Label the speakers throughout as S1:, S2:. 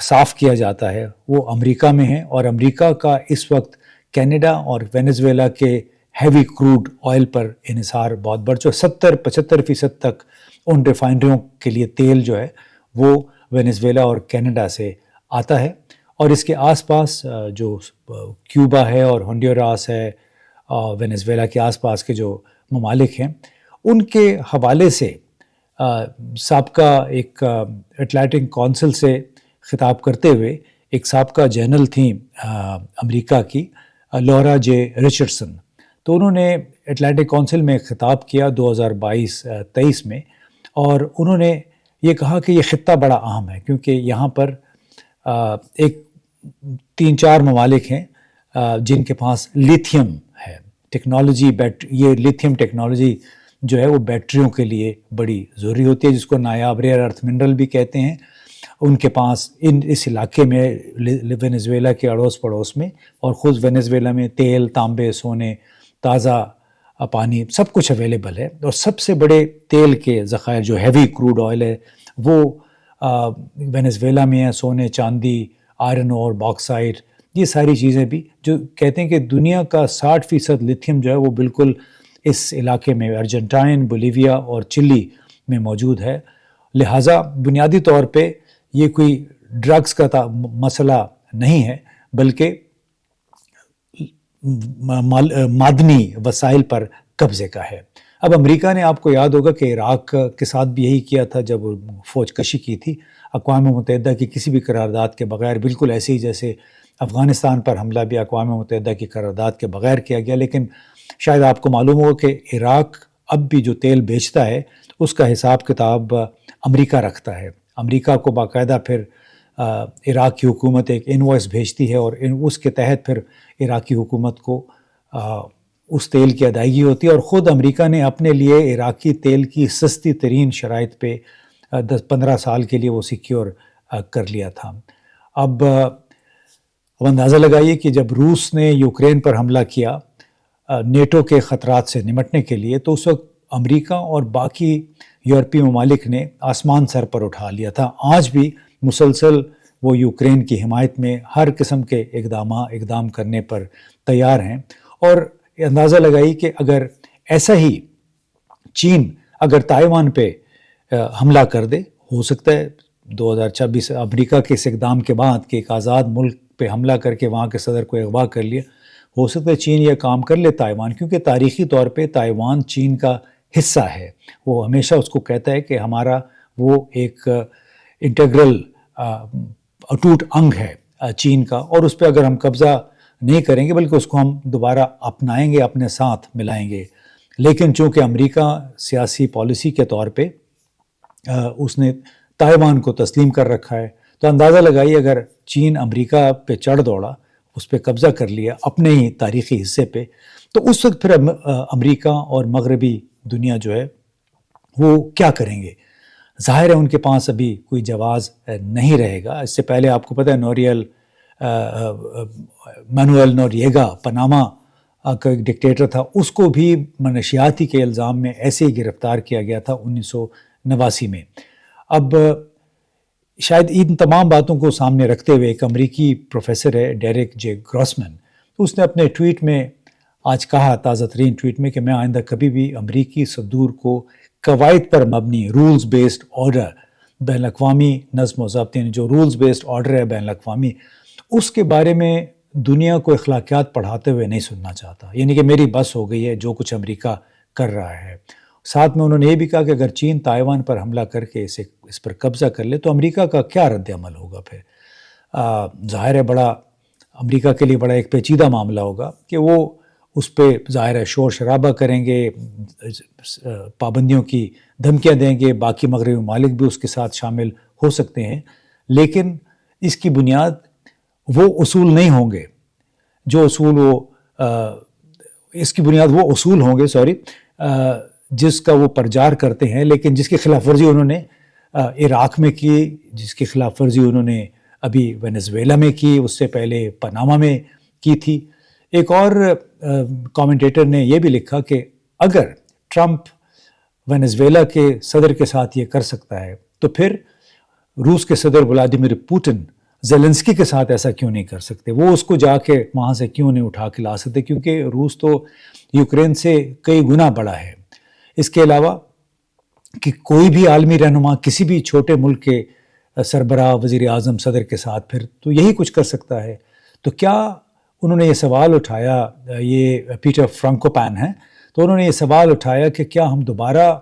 S1: صاف کیا جاتا ہے وہ امریکہ میں ہے، اور امریکہ کا اس وقت کینیڈا اور وینیزویلا کے ہیوی کروڈ آئل پر انحصار بہت بڑھ چکا، 70-75% تک ان ریفائنریوں کے لیے تیل جو ہے وہ وینیزویلا اور کینیڈا سے آتا ہے، اور اس کے آس پاس جو کیوبا ہے اور ہونڈوراس ہے، وینیزویلا کے آس پاس کے جو ممالک ہیں ان کے حوالے سے سابقہ ایک اٹلانٹک کونسل سے خطاب کرتے ہوئے ایک سابقہ جنرل تھیں امریکہ کی، لورا جے رچرڈسن، تو انہوں نے اٹلانٹک کونسل میں خطاب کیا 2022-23 میں، اور انہوں نے یہ کہا کہ یہ خطہ بڑا اہم ہے کیونکہ یہاں پر ایک 3-4 ممالک ہیں جن کے پاس لیتھیم ہے ٹیکنالوجی، یہ لیتھیم ٹیکنالوجی جو ہے وہ بیٹریوں کے لیے بڑی ضروری ہوتی ہے، جس کو نایاب ریئر ارتھ منرل بھی کہتے ہیں۔ ان کے پاس اس علاقے میں وینیزویلا کے اڑوس پڑوس میں اور خود وینیزویلا میں تیل، تانبے، سونے، تازہ پانی سب کچھ اویلیبل ہے، اور سب سے بڑے تیل کے ذخائر جو ہیوی کروڈ آئل ہے وہ وینیزویلا میں ہے، سونے، چاندی، آئرن اور باکسائٹ، یہ ساری چیزیں بھی، جو کہتے ہیں کہ دنیا کا 60% لیتھیم جو ہے وہ بالکل اس علاقے میں ارجنٹائن، بولیویا اور چلی میں موجود ہے۔ لہٰذا بنیادی طور پہ یہ کوئی ڈرگز کا مسئلہ نہیں ہے، بلکہ معدنی وسائل پر قبضے کا ہے۔ اب امریکہ نے، آپ کو یاد ہوگا کہ عراق کے ساتھ بھی یہی کیا تھا جب فوج کشی کی تھی، اقوام متحدہ کی کسی بھی قرارداد کے بغیر، بالکل ایسے ہی جیسے افغانستان پر حملہ بھی اقوام متحدہ کی قرارداد کے بغیر کیا گیا۔ لیکن شاید آپ کو معلوم ہو کہ عراق اب بھی جو تیل بیچتا ہے اس کا حساب کتاب امریکہ رکھتا ہے۔ امریکہ کو باقاعدہ پھر عراق کی حکومت ایک انوائس بھیجتی ہے، اور اس کے تحت پھر عراقی حکومت کو اس تیل کی ادائیگی ہوتی ہے، اور خود امریکہ نے اپنے لیے عراقی تیل کی سستی ترین شرائط پہ 10-15 سال کے لیے وہ سیکیور کر لیا تھا۔ اب اندازہ لگائیے کہ جب روس نے یوکرین پر حملہ کیا نیٹو کے خطرات سے نمٹنے کے لیے، تو اس وقت امریکہ اور باقی یورپی ممالک نے آسمان سر پر اٹھا لیا تھا۔ آج بھی مسلسل وہ یوکرین کی حمایت میں ہر قسم کے اقدام کرنے پر تیار ہیں، اور اندازہ لگائی کہ اگر ایسا ہی چین اگر تائیوان پہ حملہ کر دے، ہو سکتا ہے 2026 امریکہ کے اس اقدام کے بعد کہ ایک آزاد ملک پہ حملہ کر کے وہاں کے صدر کو اغوا کر لیا، ہو سکتا ہے چین یہ کام کر لے تائیوان، کیونکہ تاریخی طور پہ تائیوان چین کا حصہ ہے۔ وہ ہمیشہ اس کو کہتا ہے کہ ہمارا وہ ایک انٹیگرل اٹوٹ انگ ہے چین کا، اور اس پہ اگر ہم قبضہ نہیں کریں گے بلکہ اس کو ہم دوبارہ اپنائیں گے، اپنے ساتھ ملائیں گے۔ لیکن چونکہ امریکہ سیاسی پالیسی کے طور پہ اس نے تائیوان کو تسلیم کر رکھا ہے، تو اندازہ لگائیے اگر چین امریکہ پہ چڑھ دوڑا، اس پہ قبضہ کر لیا اپنے ہی تاریخی حصے پہ، تو اس وقت پھر امریکہ اور مغربی دنیا جو ہے وہ کیا کریں گے؟ ظاہر ہے ان کے پاس ابھی کوئی جواز نہیں رہے گا۔ اس سے پہلے آپ کو پتہ ہے مینوئل نوریگا پاناما کا ایک ڈکٹیٹر تھا، اس کو بھی منشیاتی کے الزام میں ایسے ہی گرفتار کیا گیا تھا 1989 میں۔ اب شاید ان تمام باتوں کو سامنے رکھتے ہوئے ایک امریکی پروفیسر ہے ڈیرک جے گراسمن، اس نے اپنے ٹویٹ میں آج کہا، تازہ ترین ٹویٹ میں، کہ میں آئندہ کبھی بھی امریکی صدور کو قواعد پر مبنی رولز بیسڈ آرڈر، بین الاقوامی نظم و ضبط، یعنی جو رولز بیسڈ آرڈر ہے بین الاقوامی، اس کے بارے میں دنیا کو اخلاقیات پڑھاتے ہوئے نہیں سننا چاہتا۔ یعنی کہ میری بس ہو گئی ہے جو کچھ امریکہ کر رہا ہے۔ ساتھ میں انہوں نے یہ بھی کہا کہ اگر چین تائیوان پر حملہ کر کے اس پر قبضہ کر لے تو امریکہ کا کیا رد عمل ہوگا؟ پھر ظاہر ہے بڑا امریکہ کے لیے بڑا ایک پیچیدہ معاملہ ہوگا کہ وہ اس پہ ظاہر ہے شور شرابہ کریں گے، پابندیوں کی دھمکیاں دیں گے، باقی مغربی ممالک بھی اس کے ساتھ شامل ہو سکتے ہیں، لیکن اس کی بنیاد وہ اصول نہیں ہوں گے جو اصول اس کی بنیاد وہ اصول ہوں گے جس کا وہ پرجار کرتے ہیں، لیکن جس کی خلاف ورزی انہوں نے عراق میں کی، جس کی خلاف ورزی انہوں نے ابھی وینیزویلا میں کی، اس سے پہلے پاناما میں کی تھی۔ ایک اور کامنٹیٹر نے یہ بھی لکھا کہ اگر ٹرمپ وینیزویلا کے صدر کے ساتھ یہ کر سکتا ہے تو پھر روس کے صدر ولادیمیر پوٹن زیلنسکی کے ساتھ ایسا کیوں نہیں کر سکتے؟ وہ اس کو جا کے وہاں سے کیوں نہیں اٹھا کے لا سکتے؟ کیونکہ روس تو یوکرین سے کئی گنا بڑا ہے۔ اس کے علاوہ کہ کوئی بھی عالمی رہنما کسی بھی چھوٹے ملک کے سربراہ، وزیر اعظم، صدر کے ساتھ پھر تو یہی کچھ کر سکتا ہے۔ تو کیا انہوں نے یہ سوال اٹھایا، یہ پیٹر فرانکوپین ہیں، تو انہوں نے یہ سوال اٹھایا کہ کیا ہم دوبارہ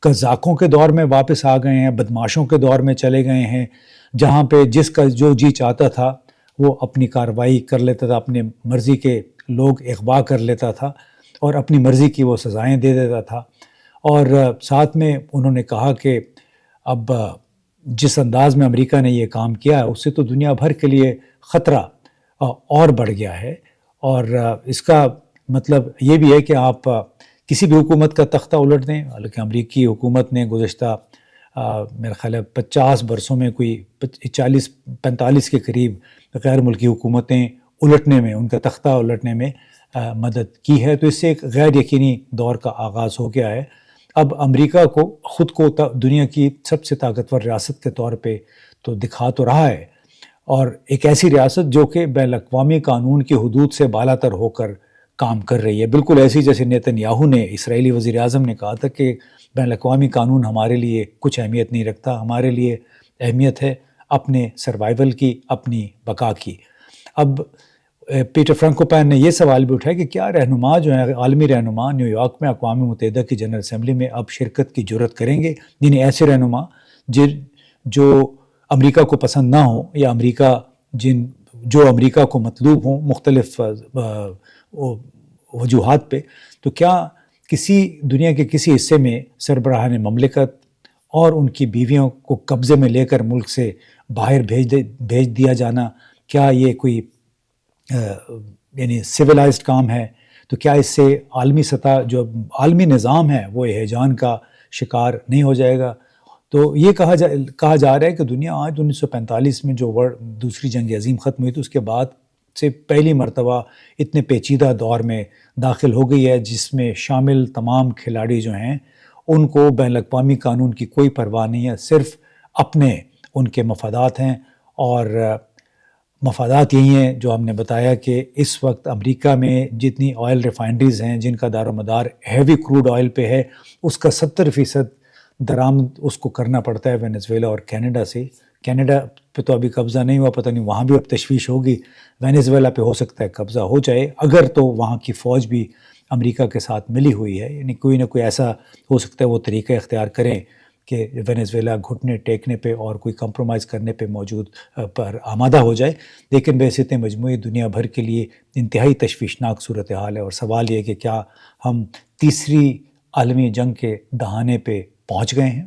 S1: قزاقوں کے دور میں واپس آ گئے ہیں، بدماشوں کے دور میں چلے گئے ہیں، جہاں پہ جس کا جو جی چاہتا تھا وہ اپنی کارروائی کر لیتا تھا، اپنے مرضی کے لوگ اغوا کر لیتا تھا اور اپنی مرضی کی وہ سزائیں دے دیتا تھا۔ اور ساتھ میں انہوں نے کہا کہ اب جس انداز میں امریکہ نے یہ کام کیا ہے اس سے تو دنیا بھر کے لیے خطرہ اور بڑھ گیا ہے، اور اس کا مطلب یہ بھی ہے کہ آپ کسی بھی حکومت کا تختہ الٹ دیں، حالانکہ امریکی حکومت نے گزشتہ میرا خیال ہے 50 برسوں میں کوئی 40-45 کے قریب غیر ملکی حکومتیں الٹنے میں، ان کا تختہ الٹنے میں مدد کی ہے۔ تو اس سے ایک غیر یقینی دور کا آغاز ہو گیا ہے۔ اب امریکہ کو خود کو دنیا کی سب سے طاقتور ریاست کے طور پہ تو دکھا تو رہا ہے، اور ایک ایسی ریاست جو کہ بین الاقوامی قانون کی حدود سے بالا تر ہو کر کام کر رہی ہے، بالکل ایسی جیسے نیتن یاہو نے، اسرائیلی وزیر اعظم نے کہا تھا کہ بین الاقوامی قانون ہمارے لیے کچھ اہمیت نہیں رکھتا، ہمارے لیے اہمیت ہے اپنے سروائیول کی، اپنی بقا کی۔ اب پیٹر فرانکوپین نے یہ سوال بھی اٹھایا کہ کیا رہنما جو ہیں، عالمی رہنما نیو یارک میں اقوام متحدہ کی جنرل اسمبلی میں اب شرکت کی جرت کریں گے؟ یعنی ایسے رہنما جو امریکہ کو پسند نہ ہوں، یا امریکہ جو امریکہ کو مطلوب ہوں مختلف وجوہات پہ، تو کیا کسی دنیا کے کسی حصے میں سربراہان مملکت اور ان کی بیویوں کو قبضے میں لے کر ملک سے باہر بھیج دیا جانا، کیا یہ کوئی یعنی سویلائزڈ کام ہے؟ تو کیا اس سے عالمی سطح جو عالمی نظام ہے وہ ہیجان کا شکار نہیں ہو جائے گا؟ تو یہ کہا جا رہا ہے کہ دنیا آج 1945 میں جو دوسری جنگ عظیم ختم ہوئی تھی، اس کے بعد سے پہلی مرتبہ اتنے پیچیدہ دور میں داخل ہو گئی ہے، جس میں شامل تمام کھلاڑی جو ہیں ان کو بین الاقوامی قانون کی کوئی پرواہ نہیں ہے، صرف اپنے ان کے مفادات ہیں۔ اور مفادات یہی ہیں جو ہم نے بتایا کہ اس وقت امریکہ میں جتنی آئل ریفائنڈریز ہیں جن کا دار و مدار ہیوی کروڈ آئل پہ ہے، اس کا 70% درآمد اس کو کرنا پڑتا ہے وینزویلا اور کینیڈا سے۔ کینیڈا پہ تو ابھی قبضہ نہیں ہوا، پتہ نہیں وہاں بھی اب تشویش ہوگی۔ وینزویلا پہ ہو سکتا ہے قبضہ ہو جائے، اگر تو وہاں کی فوج بھی امریکہ کے ساتھ ملی ہوئی ہے، یعنی کوئی نہ کوئی ایسا ہو سکتا ہے وہ طریقہ اختیار کریں کہ وینزویلا گھٹنے ٹیکنے پہ اور کوئی کمپرومائز کرنے پہ پر آمادہ ہو جائے۔ لیکن بحیثیت مجموعی دنیا بھر کے لیے انتہائی تشویشناک صورتحال ہے، اور سوال یہ کہ کیا ہم تیسری عالمی جنگ کے دہانے پہ پہنچ گئے ہیں؟